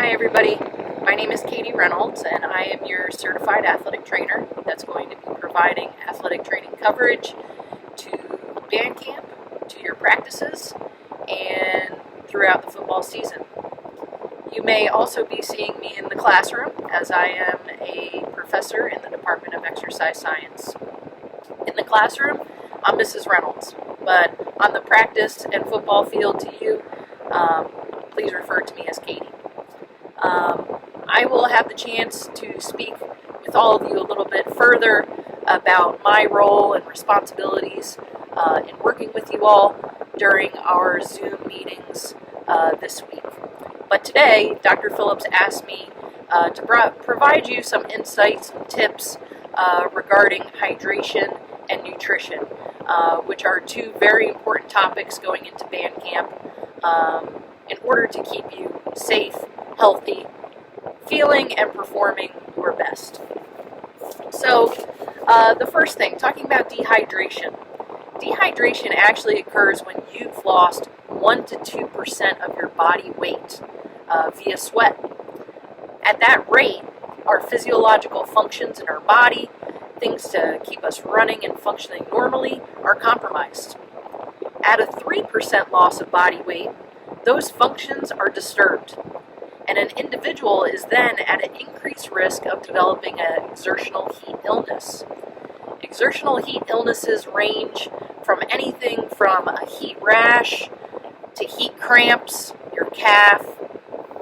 Hi everybody, my name is Katie Reynolds and I am your certified athletic trainer that's going to be providing athletic training coverage to band camp, to your practices, and throughout the football season. You may also be seeing me in the classroom as I am a professor in the Department of Exercise Science. In the classroom, I'm Mrs. Reynolds, but on the practice and football field to you, please refer to me as Katie. I will have the chance to speak with all of you a little bit further about my role and responsibilities in working with you all during our Zoom meetings this week. But today, Dr. Phillips asked me to provide you some insights and tips regarding hydration and nutrition, which are two very important topics going into band camp in order to keep you safe, healthy, feeling and performing your best. So the first thing, talking about dehydration. Dehydration actually occurs when you've lost 1 to 2% of your body weight via sweat. At that rate, our physiological functions in our body, things to keep us running and functioning normally, are compromised. At a 3% loss of body weight, those functions are disturbed, and an individual is then at an increased risk of developing an exertional heat illness. Exertional heat illnesses range from anything from a heat rash to heat cramps, your calf,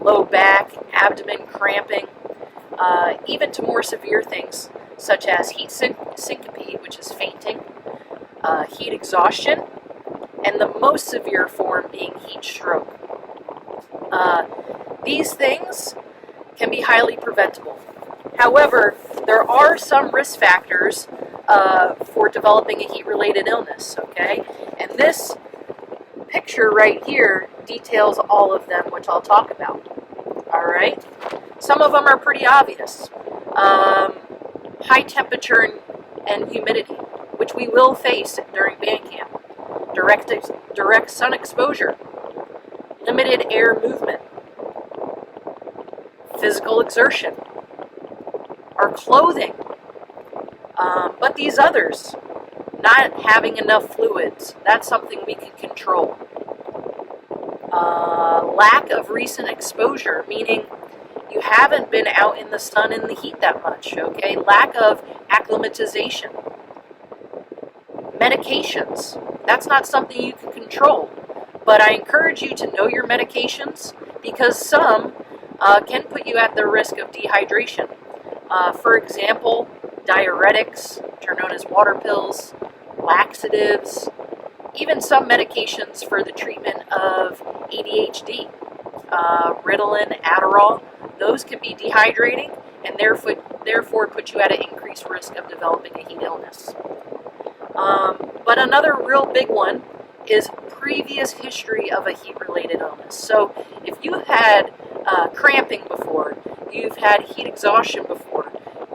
low back, abdomen cramping, even to more severe things such as heat syncope, which is fainting, heat exhaustion, and the most severe form being heat stroke. These things can be highly preventable. However, there are some risk factors for developing a heat-related illness, okay? And this picture right here details all of them, which I'll talk about, all right? Some of them are pretty obvious. High temperature and humidity, which we will face during band camp. Direct sun exposure, limited air movement, physical exertion, our clothing, but these others, not having enough fluids, that's something we can control. Lack of recent exposure, meaning you haven't been out in the sun and the heat that much, okay? Lack of acclimatization. Medications, that's not something you can control, but I encourage you to know your medications because some can put you at the risk of dehydration. For example, diuretics, which are known as water pills, laxatives, even some medications for the treatment of ADHD, Ritalin, Adderall, those can be dehydrating and therefore put you at an increased risk of developing a heat illness. But another real big one is previous history of a heat-related illness. So if you had cramping before, you've had heat exhaustion before,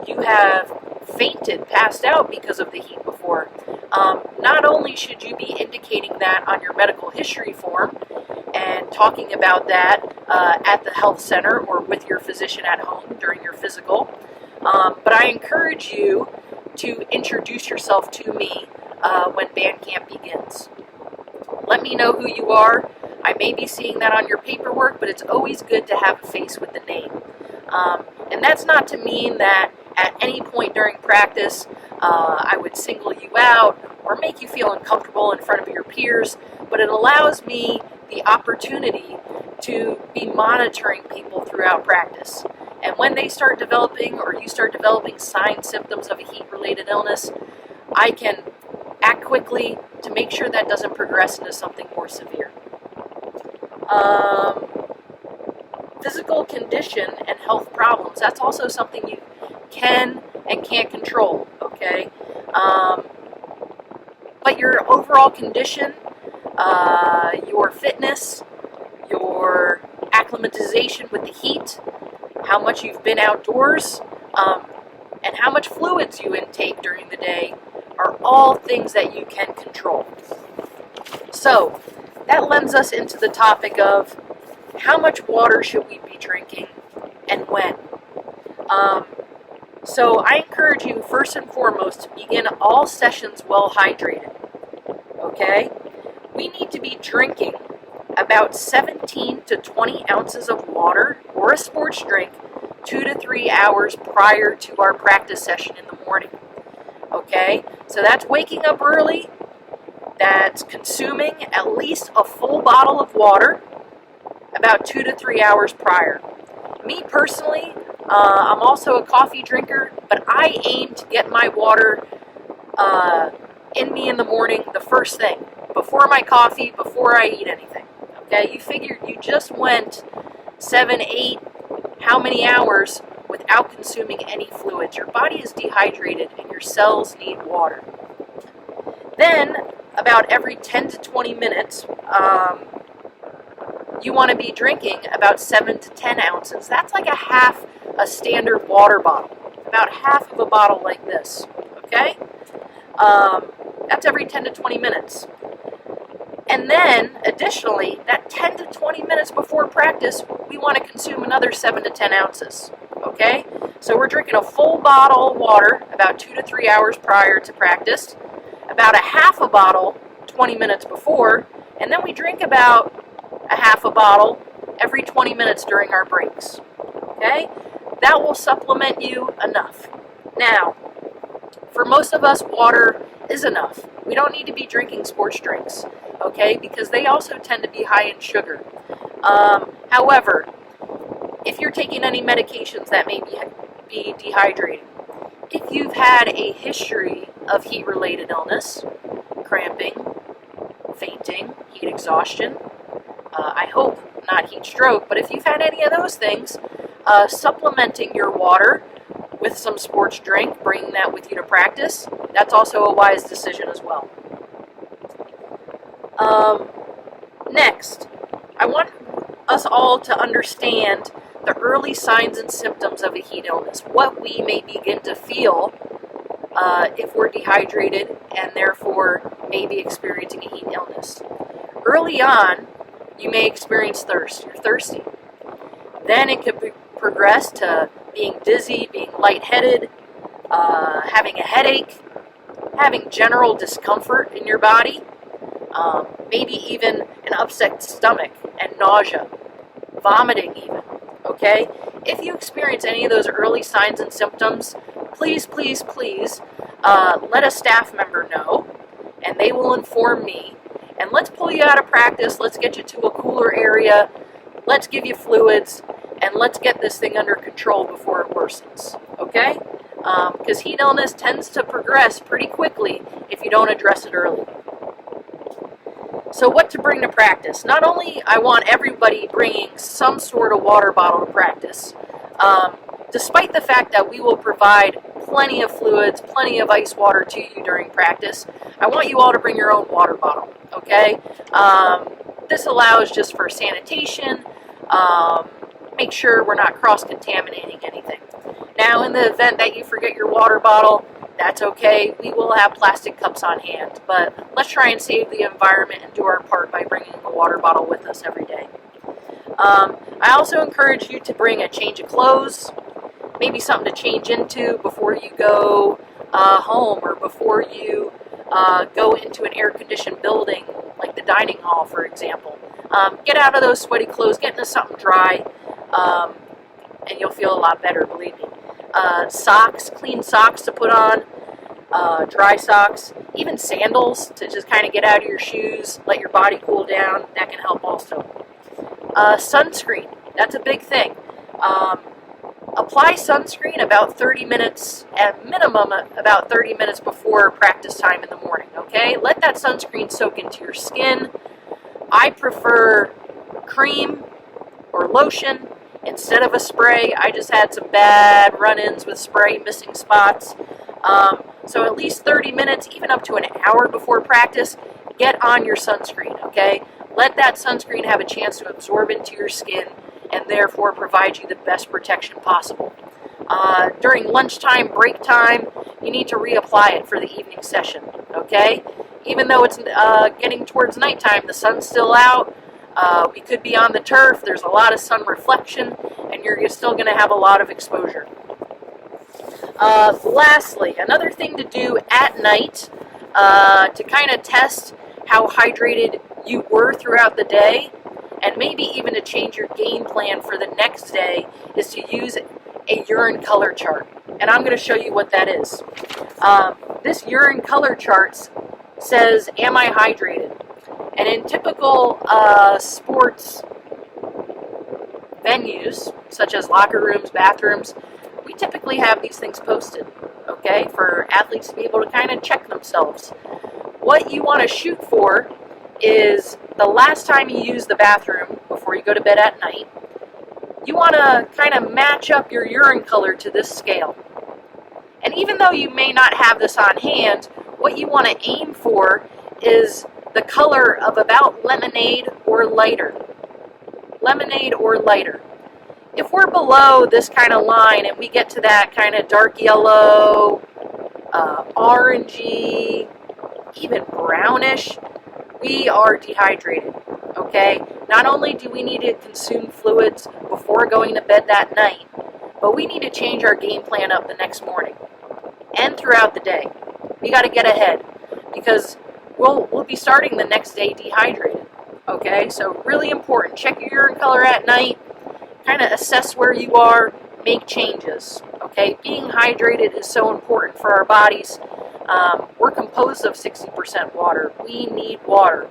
you have fainted, passed out because of the heat before, not only should you be indicating that on your medical history form and talking about that at the health center or with your physician at home during your physical, but I encourage you to introduce yourself to me when band camp begins. Let me know who you are. I may be seeing that on your paperwork, but it's always good to have a face with the name. And that's not to mean that at any point during practice I would single you out or make you feel uncomfortable in front of your peers, but it allows me the opportunity to be monitoring people throughout practice. And when they start developing or you start developing signs, symptoms of a heat-related illness, I can act quickly to make sure that doesn't progress into something more severe. Physical condition and health problems, that's also something you can and can't control, okay? But your overall condition, your fitness, your acclimatization with the heat, how much you've been outdoors, and how much fluids you intake during the day are all things that you can control. So that lends us into the topic of how much water should we be drinking and when. So I encourage you, first and foremost, to begin all sessions well hydrated. Okay? We need to be drinking about 17 to 20 ounces of water or a sports drink 2 to 3 hours prior to our practice session in the morning. Okay? So that's waking up early. That's consuming at least a full bottle of water about 2 to 3 hours prior. Me personally, I'm also a coffee drinker, but I aim to get my water in me in the morning the first thing, before my coffee, before I eat anything. Okay, you figured you just went 7, 8, how many hours without consuming any fluids. Your body is dehydrated and your cells need water. Then, about every 10 to 20 minutes, you want to be drinking about 7 to 10 ounces. That's like a standard water bottle. About half of a bottle like this. Okay? That's every 10 to 20 minutes. And then, additionally, that 10 to 20 minutes before practice, we want to consume another 7 to 10 ounces. Okay? So we're drinking a full bottle of water about 2 to 3 hours prior to practice, about a half a bottle 20 minutes before, and then we drink about a half a bottle every 20 minutes during our breaks. Okay? That will supplement you enough. Now, for most of us, water is enough. We don't need to be drinking sports drinks, okay, because they also tend to be high in sugar. However, if you're taking any medications that may be dehydrating, if you've had a history of heat-related illness, cramping, fainting, heat exhaustion, I hope not heat stroke, but if you've had any of those things, supplementing your water with some sports drink, bringing that with you to practice, that's also a wise decision as well. Next, I want us all to understand the early signs and symptoms of a heat illness, what we may begin to feel if we're dehydrated and therefore may be experiencing a heat illness. Early on, you may experience thirst. You're thirsty. Then it could progress to being dizzy, being lightheaded, having a headache, having general discomfort in your body, maybe even an upset stomach and nausea, vomiting even, okay? If you experience any of those early signs and symptoms, please, please, please let a staff member know, and they will inform me. And let's pull you out of practice, let's get you to a cooler area, let's give you fluids, and let's get this thing under control before it worsens, okay? Because heat illness tends to progress pretty quickly if you don't address it early. So what to bring to practice? Not only I want everybody bringing some sort of water bottle to practice, despite the fact that we will provide plenty of fluids, plenty of ice water to you during practice, I want you all to bring your own water bottle, okay? This allows just for sanitation, make sure we're not cross-contaminating anything. Now, in the event that you forget your water bottle, that's okay. We will have plastic cups on hand, but let's try and save the environment and do our part by bringing a water bottle with us every day. I also encourage you to bring a change of clothes, maybe something to change into before you go home or before you go into an air-conditioned building like the dining hall, for example. Get out of those sweaty clothes, get into something dry, and you'll feel a lot better, believe me. Socks, clean socks to put on, dry socks, even sandals to just kind of get out of your shoes, let your body cool down. That can help also. Sunscreen, that's a big thing. Apply sunscreen about 30 minutes, at minimum about 30 minutes before practice time in the morning, okay? Let that sunscreen soak into your skin. I prefer cream or lotion instead of a spray. I just had some bad run-ins with spray, missing spots. So at least 30 minutes, even up to an hour before practice, get on your sunscreen, okay? Let that sunscreen have a chance to absorb into your skin and therefore provide you the best protection possible. During lunchtime, break time, you need to reapply it for the evening session, okay? Even though it's getting towards nighttime, the sun's still out, We could be on the turf, there's a lot of sun reflection, and you're still going to have a lot of exposure. Lastly, another thing to do at night to kind of test how hydrated you were throughout the day, and maybe even to change your game plan for the next day, is to use a urine color chart. And I'm going to show you what that is. This urine color chart says, am I hydrated? And in typical sports venues, such as locker rooms, bathrooms, we typically have these things posted, okay, for athletes to be able to kind of check themselves. What you want to shoot for is the last time you use the bathroom before you go to bed at night. You want to kind of match up your urine color to this scale. And even though you may not have this on hand, what you want to aim for is the color of about lemonade or lighter. Lemonade or lighter. If we're below this kind of line and we get to that kind of dark yellow, orangey, even brownish, we are dehydrated, okay? Not only do we need to consume fluids before going to bed that night, but we need to change our game plan up the next morning and throughout the day. We got to get ahead because we'll be starting the next day dehydrated, okay? So really important. Check your urine color at night, kind of assess where you are, make changes, okay? Being hydrated is so important for our bodies. We're composed of 60% water. We need water.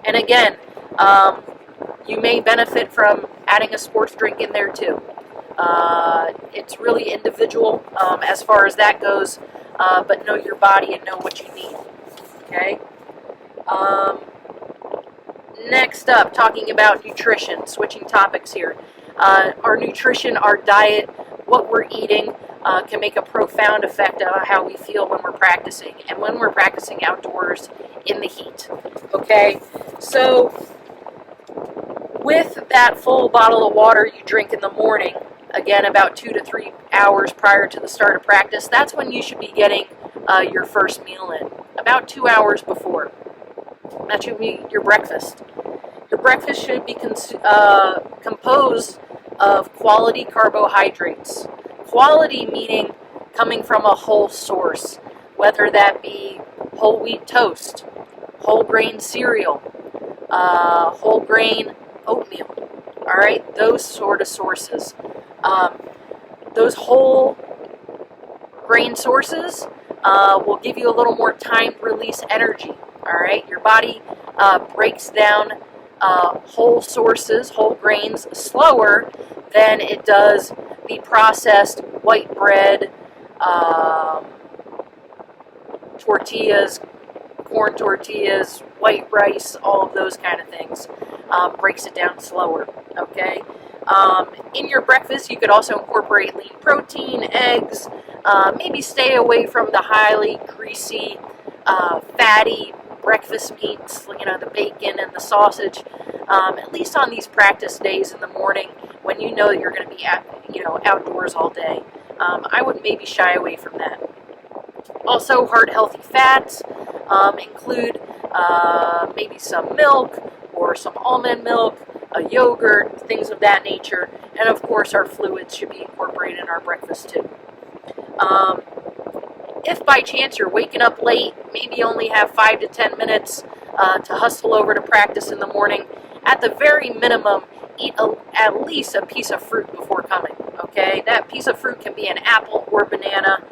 And again, you may benefit from adding a sports drink in there too. It's really individual as far as that goes, but know your body and know what you need, okay? Next up, talking about nutrition, switching topics here. Our nutrition, our diet, what we're eating can make a profound effect on how we feel when we're practicing, and when we're practicing outdoors in the heat. Okay, so with that full bottle of water you drink in the morning, again about 2 to 3 hours prior to the start of practice, that's when you should be getting your first meal in, about 2 hours before. That should be your breakfast. Your breakfast should be composed of quality carbohydrates. Quality meaning coming from a whole source, whether that be whole wheat toast, whole grain cereal, whole grain oatmeal. All right, those sort of sources. Those whole grain sources will give you a little more timed release energy. All right, your body breaks down whole sources, whole grains, slower than it does the processed white bread, tortillas, corn tortillas, white rice, all of those kind of things. Breaks it down slower, okay? In your breakfast, you could also incorporate lean protein, eggs, maybe stay away from the highly greasy, fatty breakfast meats, you know, the bacon and the sausage, at least on these practice days in the morning when you know that you're going to be outdoors all day. I would maybe shy away from that. Also, heart healthy fats include maybe some milk or some almond milk, a yogurt, things of that nature, and of course our fluids should be incorporated in our breakfast too. If by chance you're waking up late, maybe only have 5 to 10 minutes to hustle over to practice in the morning, at the very minimum, eat at least a piece of fruit before coming, okay? That piece of fruit can be an apple or banana,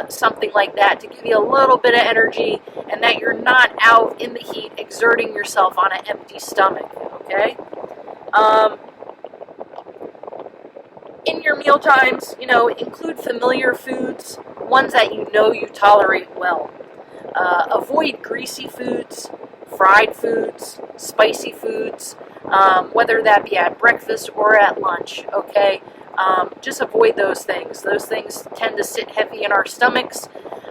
something like that, to give you a little bit of energy and that you're not out in the heat exerting yourself on an empty stomach, okay? In your meal times, include familiar foods, ones that you know you tolerate well. Avoid greasy foods, fried foods, spicy foods, whether that be at breakfast or at lunch, okay? Just avoid those things. Those things tend to sit heavy in our stomachs,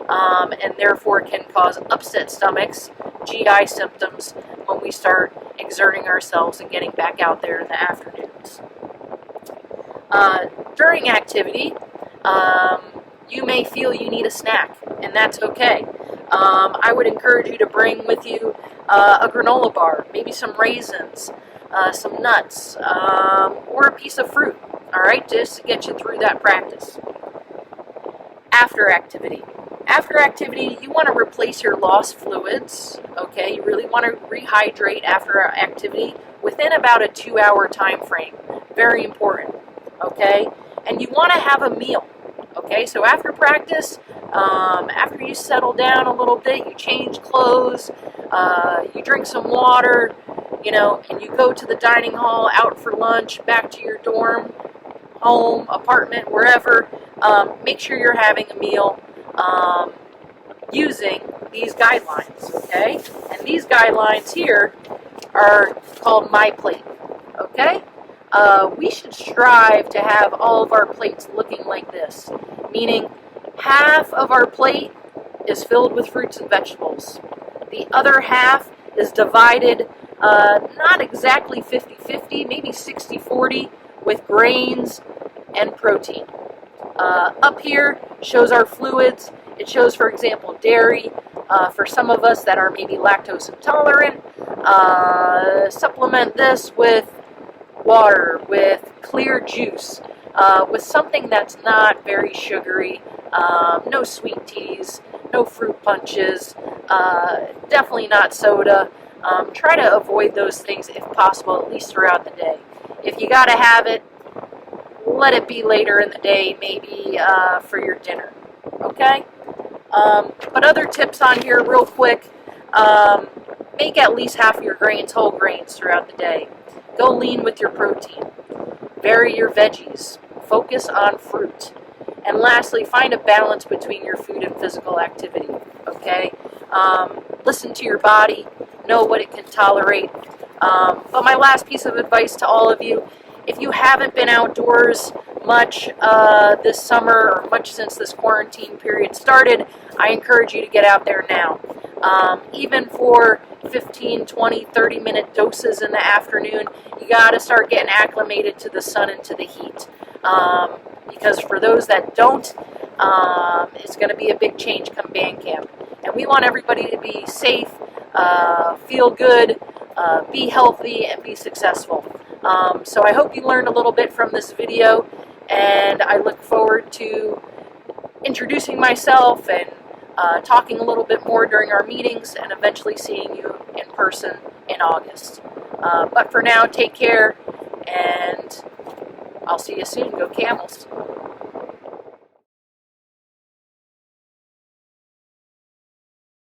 and therefore can cause upset stomachs, GI symptoms, when we start exerting ourselves and getting back out there in the afternoons. During activity, you may feel you need a snack, and that's okay. I would encourage you to bring with you a granola bar, maybe some raisins, some nuts, or a piece of fruit, all right, just to get you through that practice. After activity. After activity, you want to replace your lost fluids, okay? You really want to rehydrate after activity within about a 2-hour time frame. Very important, okay? And you want to have a meal, okay? So after practice, after you settle down a little bit, you change clothes, you drink some water, and you go to the dining hall, out for lunch, back to your dorm, home, apartment, wherever. Make sure you're having a meal using these guidelines, okay? And these guidelines here are called My Plate, okay? We should strive to have all of our plates looking like this, meaning half of our plate is filled with fruits and vegetables. The other half is divided not exactly 50-50, maybe 60-40 with grains and protein. Up here shows our fluids. It shows, for example, dairy. For some of us that are maybe lactose intolerant, supplement this with water, with clear juice, with something that's not very sugary, no sweet teas, no fruit punches, definitely not soda. Try to avoid those things if possible, at least throughout the day. If you gotta have it, let it be later in the day, maybe for your dinner, okay? But other tips on here real quick, make at least half of your grains whole grains throughout the day. Go lean with your protein. Vary your veggies. Focus on fruit. And lastly, find a balance between your food and physical activity, okay? Listen to your body. Know what it can tolerate. But my last piece of advice to all of you, if you haven't been outdoors much this summer or much since this quarantine period started, I encourage you to get out there now. Even for 15, 20, 30-minute doses in the afternoon, you got to start getting acclimated to the sun and to the heat. Because for those that don't, it's going to be a big change come band camp. And we want everybody to be safe, feel good, be healthy, and be successful. So I hope you learned a little bit from this video, and I look forward to introducing myself and talking a little bit more during our meetings and eventually seeing you in person in August. But for now, take care, and I'll see you soon. Go Camels.